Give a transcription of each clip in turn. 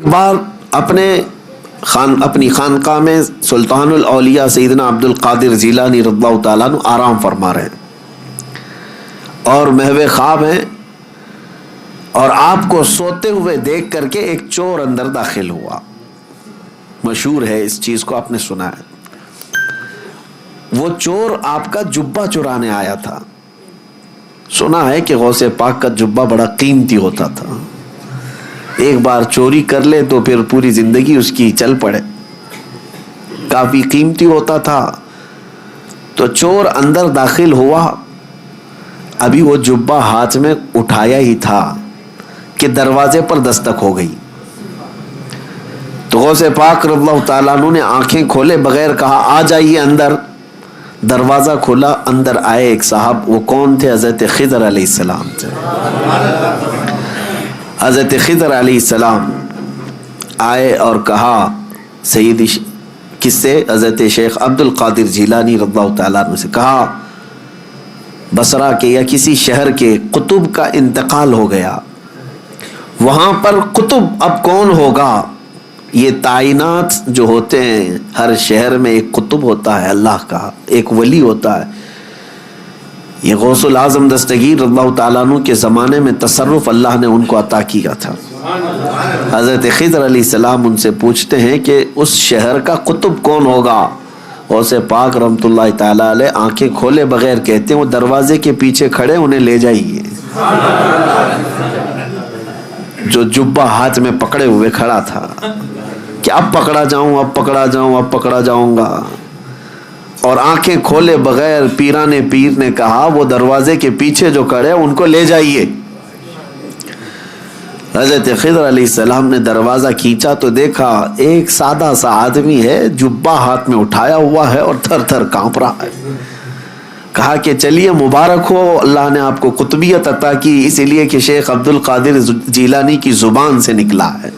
ایک بار اپنی خانقاہ میں سلطان الاولیاء سیدنا عبد القادر جیلانی رضی اللہ تعالیٰ عنہ آرام فرما رہے ہیں اور محو خواب ہیں، اور آپ کو سوتے ہوئے دیکھ کر کے ایک چور اندر داخل ہوا۔ مشہور ہے اس چیز کو، آپ نے سنا ہے۔ وہ چور آپ کا جبہ چرانے آیا تھا۔ سنا ہے کہ غوث پاک کا جبہ بڑا قیمتی ہوتا تھا، ایک بار چوری کر لے تو پھر پوری زندگی اس کی چل پڑے، کافی قیمتی ہوتا تھا۔ تو چور اندر داخل ہوا، ابھی وہ جبہ ہاتھ میں اٹھایا ہی تھا کہ دروازے پر دستک ہو گئی۔ تو غوث پاک رضی اللہ تعالیٰ عنہ نے آنکھیں کھولے بغیر کہا آ جائیے اندر۔ دروازہ کھولا، اندر آئے ایک صاحب۔ وہ کون تھے؟ حضرت خضر علیہ السلام تھے۔ حضرت خضر علیہ السلام آئے اور کہا سیدی کس سے؟ حضرت شیخ عبد القادر جیلانی رضی اللہ تعالیٰ عنہ سے کہا بصرہ کے یا کسی شہر کے قطب کا انتقال ہو گیا، وہاں پر قطب اب کون ہوگا؟ یہ تعینات جو ہوتے ہیں، ہر شہر میں ایک قطب ہوتا ہے اللہ کا، ایک ولی ہوتا ہے۔ یہ غوث العظم دستگیر رضی اللہ تعالیٰ عنہ کے زمانے میں تصرف اللہ نے ان کو عطا کیا تھا۔ حضرت خضر علیہ السلام ان سے پوچھتے ہیں کہ اس شہر کا قطب کون ہوگا؟ غوث پاک رحمۃ اللہ تعالیٰ علیہ آنکھیں کھولے بغیر کہتے ہیں وہ دروازے کے پیچھے کھڑے، انہیں لے جائیے۔ جو جبہ ہاتھ میں پکڑے ہوئے کھڑا تھا کہ اب پکڑا جاؤں، اب پکڑا جاؤں، اب پکڑا جاؤں گا، اور آنکھیں کھولے بغیر پیران پیر نے کہا وہ دروازے کے پیچھے جو کھڑے ان کو لے جائیے۔ حضرت خضر علیہ السلام نے دروازہ کھینچا تو دیکھا ایک سادہ سا آدمی ہے، جبہ ہاتھ میں اٹھایا ہوا ہے اور تھر تھر کانپ رہا ہے۔ کہا کہ چلیے مبارک ہو، اللہ نے آپ کو قطبیت عطا کی، اس لیے کہ شیخ عبد القادر جیلانی کی زبان سے نکلا ہے،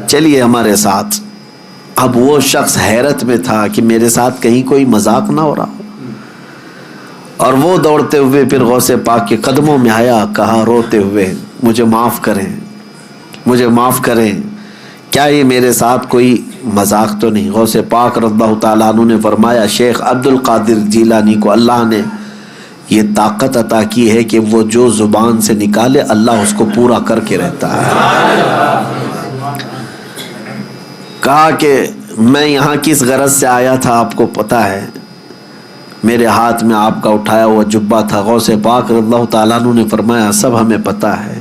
چلیے ہمارے ساتھ۔ اب وہ شخص حیرت میں تھا کہ میرے ساتھ کہیں کوئی مذاق نہ ہو رہا ہو، اور وہ دوڑتے ہوئے پھر غوث پاک کے قدموں میں آیا، کہا روتے ہوئے مجھے معاف کریں، مجھے معاف کریں، کیا یہ میرے ساتھ کوئی مذاق تو نہیں؟ غوث پاک رضی اللہ تعالیٰ عنہ نے فرمایا شیخ عبد القادر جیلانی کو اللہ نے یہ طاقت عطا کی ہے کہ وہ جو زبان سے نکالے اللہ اس کو پورا کر کے رہتا ہے۔ کہا کہ میں یہاں کس غرض سے آیا تھا آپ کو پتا ہے؟ میرے ہاتھ میں آپ کا اٹھایا ہوا جبہ تھا۔ غوث پاک رضی اللہ تعالیٰ عنہ نے فرمایا سب ہمیں پتا ہے،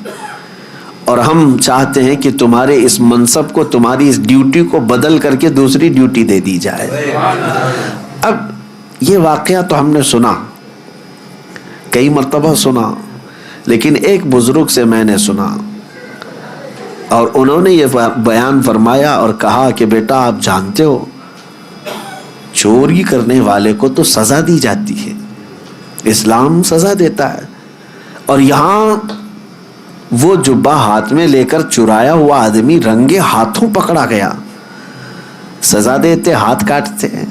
اور ہم چاہتے ہیں کہ تمہارے اس منصب کو، تمہاری اس ڈیوٹی کو بدل کر کے دوسری ڈیوٹی دے دی جائے۔ اب یہ واقعہ تو ہم نے سنا، کئی مرتبہ سنا، لیکن ایک بزرگ سے میں نے سنا، اور انہوں نے یہ بیان فرمایا اور کہا کہ بیٹا آپ جانتے ہو چوری کرنے والے کو تو سزا دی جاتی ہے، اسلام سزا دیتا ہے، اور یہاں وہ جبہ ہاتھ میں لے کر چرایا ہوا آدمی رنگے ہاتھوں پکڑا گیا، سزا دیتے ہاتھ کاٹتے ہیں،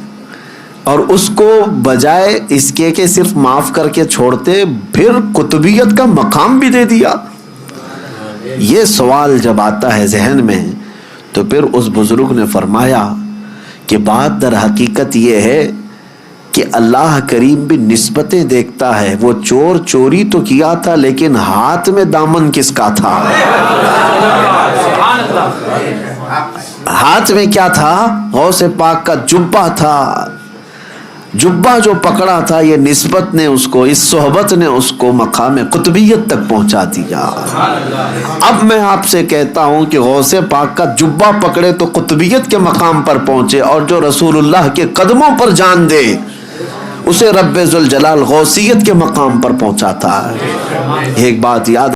اور اس کو بجائے اس کے کہ صرف معاف کر کے چھوڑتے پھر قطبیت کا مقام بھی دے دیا۔ یہ سوال جب آتا ہے ذہن میں تو پھر اس بزرگ نے فرمایا کہ بات در حقیقت یہ ہے کہ اللہ کریم بھی نسبتیں دیکھتا ہے۔ وہ چور چوری تو کیا تھا لیکن ہاتھ میں دامن کس کا تھا؟ ہاتھ میں کیا تھا؟ غوث پاک کا جبہ تھا۔ جبہ جو پکڑا تھا یہ نسبت نے اس کو، اس صحبت نے اس کو مقام قطبیت تک پہنچا دیا۔ اب میں آپ سے کہتا ہوں کہ غوث پاک کا جبہ پکڑے تو قطبیت کے مقام پر پہنچے، اور جو رسول اللہ کے قدموں پر جان دے اسے رب ذوالجلال غوثیت کے مقام پر پہنچاتا ہے۔ ایک بات یاد